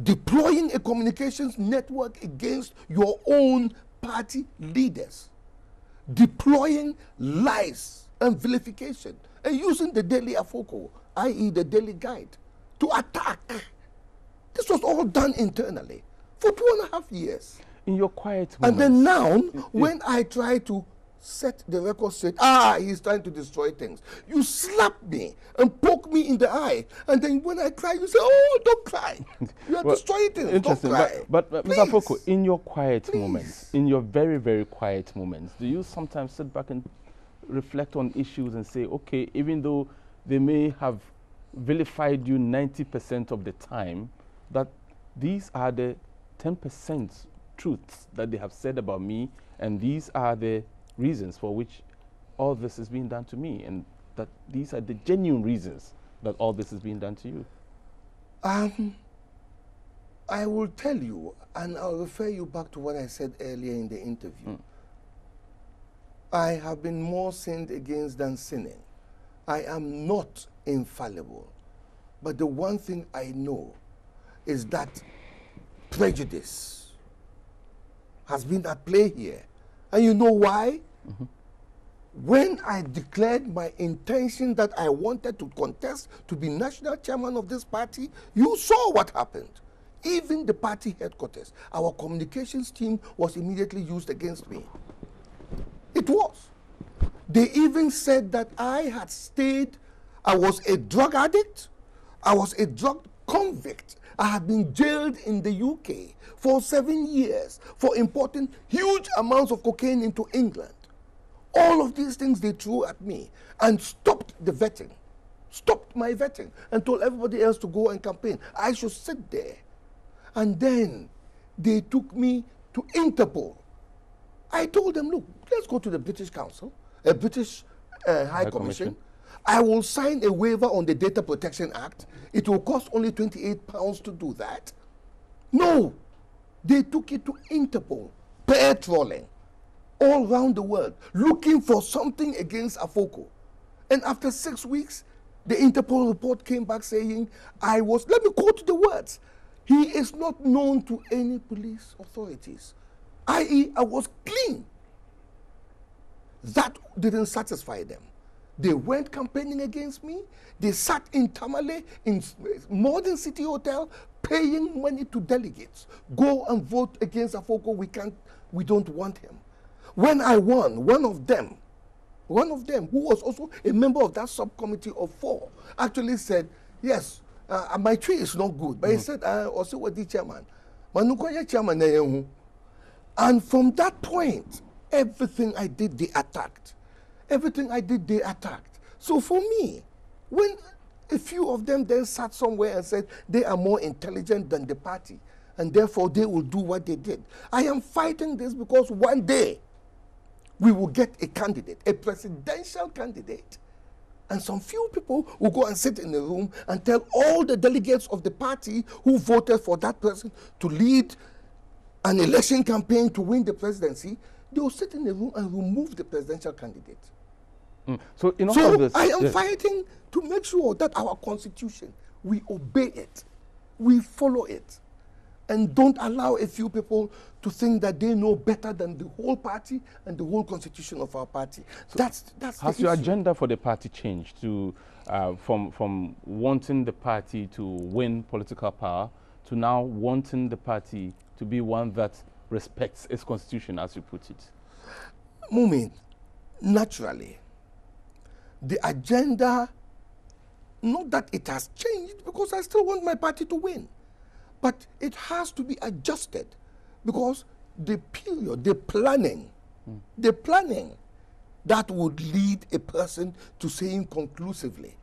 deploying a communications network against your own party leaders, deploying lies and vilification, and using the daily Afoko, i.e. the daily guide, to attack. This was all done internally for 2.5 years. In your quiet moments. And then now, when I try to set the record straight, he's trying to destroy things. You slap me and poke me in the eye, and then when I cry, you say, oh, don't cry. You are destroying things, interesting. Don't cry. But Mr. Afoko, in your quiet moments, in your very, very quiet moments, do you sometimes sit back and reflect on issues and say, okay, even though they may have vilified you 90% of the time, that these are the 10% truths that they have said about me, and these are the reasons for which all this is being done to me, and that these are the genuine reasons that all this is being done to you? I will tell you, and I'll refer you back to what I said earlier in the interview. I have been more sinned against than sinning. I am not infallible. But the one thing I know is that prejudice has been at play here. And you know why? When I declared my intention that I wanted to contest to be national chairman of this party, you saw what happened. Even the party headquarters, our communications team was immediately used against me. It was. They even said that I had stayed, I was a drug addict, I was a drug convict. I had been jailed in the UK for 7 years for importing huge amounts of cocaine into England. All of these things they threw at me and stopped the vetting, stopped my vetting, and told everybody else to go and campaign. I should sit there. And then they took me to Interpol. I told them, look, let's go to the British Council, a British High Commission. I will sign a waiver on the Data Protection Act. It will cost only £28 to do that. No, they took it to Interpol, patrolling all around the world, looking for something against Afoko. And after 6 weeks, the Interpol report came back saying, let me quote the words, he is not known to any police authorities, i.e. I was clean. That didn't satisfy them. They went campaigning against me. They sat in Tamale, in Modern City Hotel, paying money to delegates. Go and vote against Afoko. We don't want him. When I won, one of them, who was also a member of that subcommittee of 4, actually said, yes, my tree is not good. But he said, also what the chairman. Manukoya chairman na yehu. And from that point, everything I did, they attacked. Everything I did, they attacked. So for me, when a few of them then sat somewhere and said they are more intelligent than the party, and therefore they will do what they did, I am fighting this because one day we will get a candidate, a presidential candidate, and some few people will go and sit in a room and tell all the delegates of the party who voted for that person to lead an election campaign to win the presidency. They will sit in a room and remove the presidential candidate. So in all of this, I am fighting to make sure that our constitution, we obey it, we follow it, and don't allow a few people to think that they know better than the whole party and the whole constitution of our party. So that's has your agenda for the party changed to from wanting the party to win political power to now wanting the party to be one that respects its constitution, as you put it? Mumin, naturally, the agenda, not that it has changed, because I still want my party to win, but it has to be adjusted because the period, the planning that would lead a person to saying conclusively,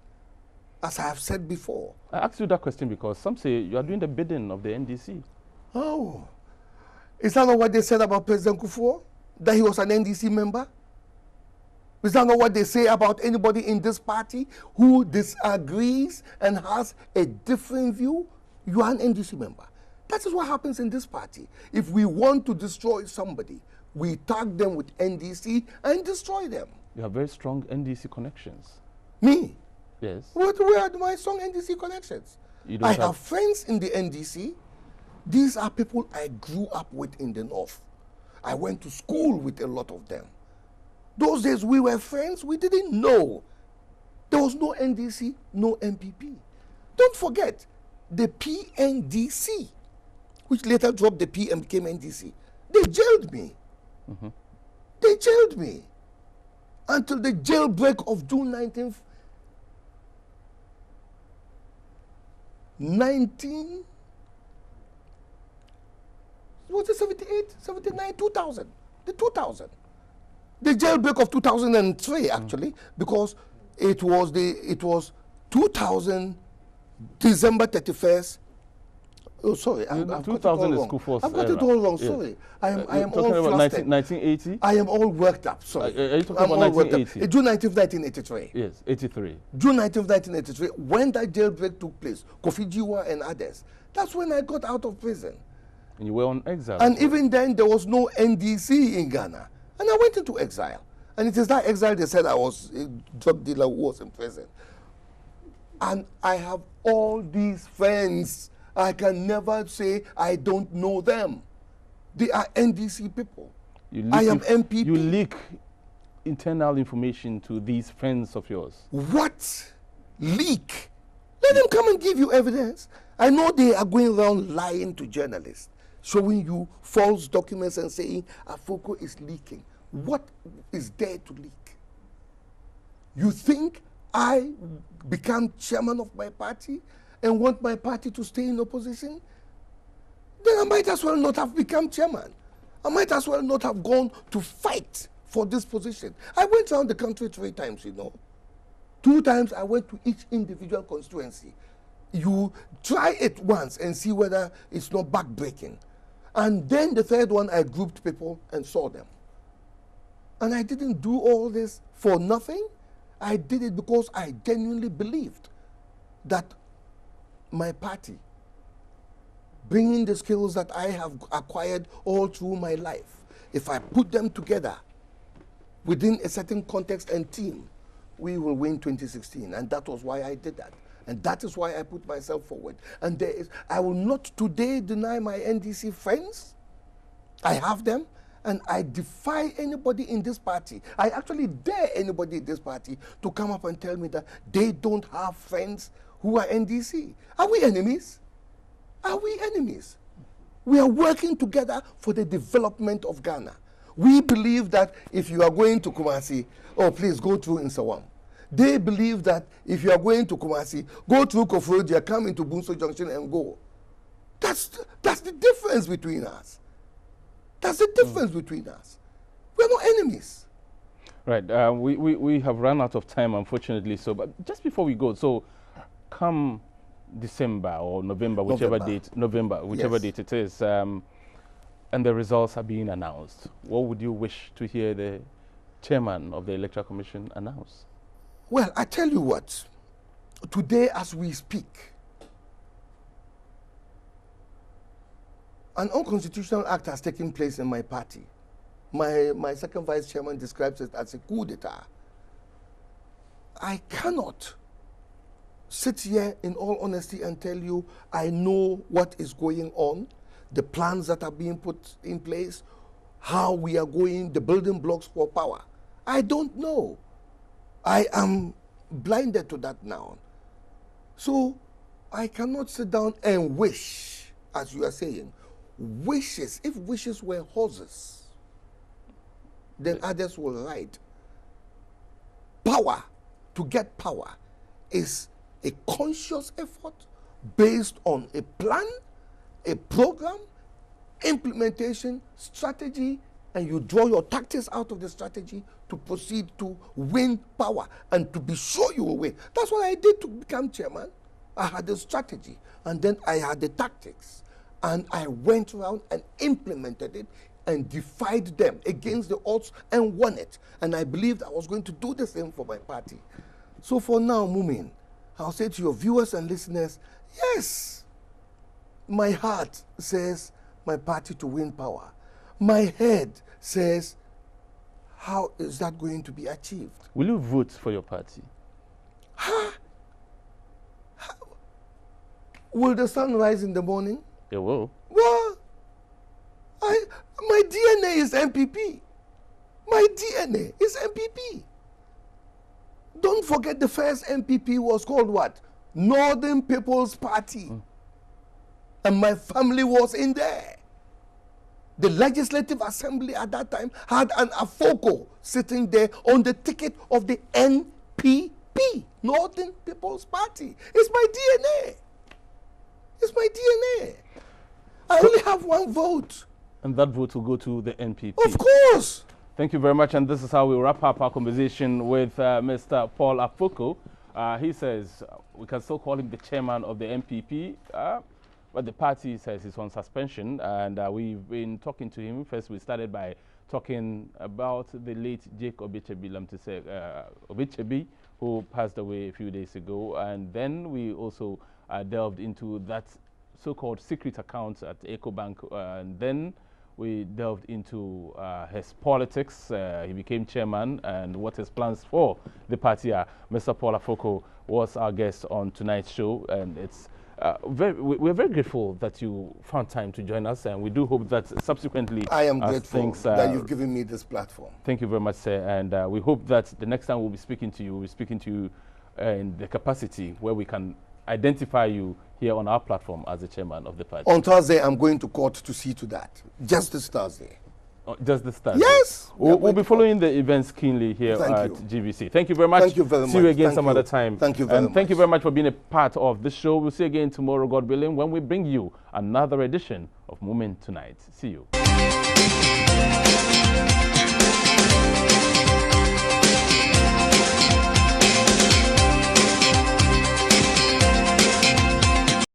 as I have said before. I asked you that question because some say you are doing the bidding of the NDC. Oh, is that not what they said about President Kufuor? That he was an NDC member? Is that not what they say about anybody in this party who disagrees and has a different view? You are an NDC member. That is what happens in this party. If we want to destroy somebody, we tag them with NDC and destroy them. You have very strong NDC connections. Me? Yes. Where are my strong NDC connections? I have friends in the NDC. These are people I grew up with in the North. I went to school with a lot of them. Those days we were friends, we didn't know. There was no NDC, no MPP. Don't forget, the PNDC, which later dropped the P and became NDC, they jailed me. They jailed me until the jailbreak of June 19th, 78, 79, 2000, the 2000. The jailbreak of 2003 actually, because it was 2000 December 31st. Oh, sorry, I've got it all wrong. I've got it all wrong. Sorry, I am all flustered. 1980. I am all worked up. Sorry, are you talking about 1980? June 19th, 1983. Yes, 83. June 19th, 1983. When that jailbreak took place, Kofi Jiwa and others. That's when I got out of prison. And you were on exile. And even then, there was no NDC in Ghana. And I went into exile. And it is that exile they said I was a drug dealer who was in prison. And I have all these friends. I can never say I don't know them. They are NDC people. I am MPP. You leak internal information to these friends of yours. What? Leak? Let them come and give you evidence. I know they are going around lying to journalists, showing you false documents and saying Afoko is leaking. What is there to leak? You think I become chairman of my party and want my party to stay in opposition? Then I might as well not have become chairman. I might as well not have gone to fight for this position. I went around the country 3 times, you know. 2 times I went to each individual constituency. You try it once and see whether it's not backbreaking. And then the 3rd one, I grouped people and saw them. And I didn't do all this for nothing. I did it because I genuinely believed that my party, bringing the skills that I have acquired all through my life, if I put them together within a certain context and team, we will win 2016. And that was why I did that. And that is why I put myself forward. And I will not today deny my NDC friends. I have them. And I defy anybody in this party. I actually dare anybody in this party to come up and tell me that they don't have friends who are NDC. Are we enemies? Are we enemies? We are working together for the development of Ghana. We believe that if you are going to Kumasi, oh, please go through Nsawam. They believe that if you are going to Kumasi, go through Koforidua, come into Bunso Junction and go. That's the difference between us. That's the difference between us. We're not enemies. Right. We have run out of time, unfortunately. So, but just before we go, so come December or November, whichever date it is, and the results are being announced. What would you wish to hear the chairman of the Electoral Commission announce? Well, I tell you what. Today, as we speak, an unconstitutional act has taken place in my party. My second vice chairman describes it as a coup d'etat. I cannot sit here in all honesty and tell you I know what is going on, the plans that are being put in place, how we are going, the building blocks for power. I don't know. I am blinded to that now. So I cannot sit down and wish, as you are saying, wishes. If wishes were horses, then others will ride. Power, to get power, is a conscious effort based on a plan, a program, implementation, strategy, and you draw your tactics out of the strategy to proceed to win power and to be sure you will win. That's what I did to become chairman. I had the strategy and then I had the tactics, and I went around and implemented it and defied them against the odds and won it. And I believed I was going to do the same for my party. So for now, Mumin, I'll say to your viewers and listeners, yes, my heart says my party to win power. My head says, how is that going to be achieved? Will you vote for your party? Will the sun rise in the morning? It will. Well, my DNA is MPP. My DNA is MPP. Don't forget the first MPP was called what? Northern People's Party. And my family was in there. The Legislative Assembly at that time had an Afoko sitting there on the ticket of the NPP, Northern People's Party. It's my DNA. It's my DNA. I only have one vote. And that vote will go to the NPP. Of course. Thank you very much. And this is how we wrap up our conversation with Mr. Paul Afoko. He says we can still call him the chairman of the NPP, but the party says he's on suspension. And we've been talking to him. First, we started by talking about the late Jake Obichebi, who passed away a few days ago. And then we also delved into that so-called secret account at EcoBank. And then we delved into his politics. He became chairman and what his plans for the party are. Mr. Paul Afoko was our guest on tonight's show, and it's we're very grateful that you found time to join us, and we do hope that subsequently I am grateful that you've given me this platform. Thank you very much, sir, and we hope that the next time we'll be speaking to you in the capacity where we can identify you here on our platform as the chairman of the party. On Thursday, I'm going to court to see to that. Just this Thursday. Oh, just this Thursday? Yes! We'll be following the events keenly here at GBC. Thank you very much. Thank you very much. See you again some other time. Thank you very much. And thank you very much for being a part of this show. We'll see you again tomorrow, God willing, when we bring you another edition of Moment Tonight. See you.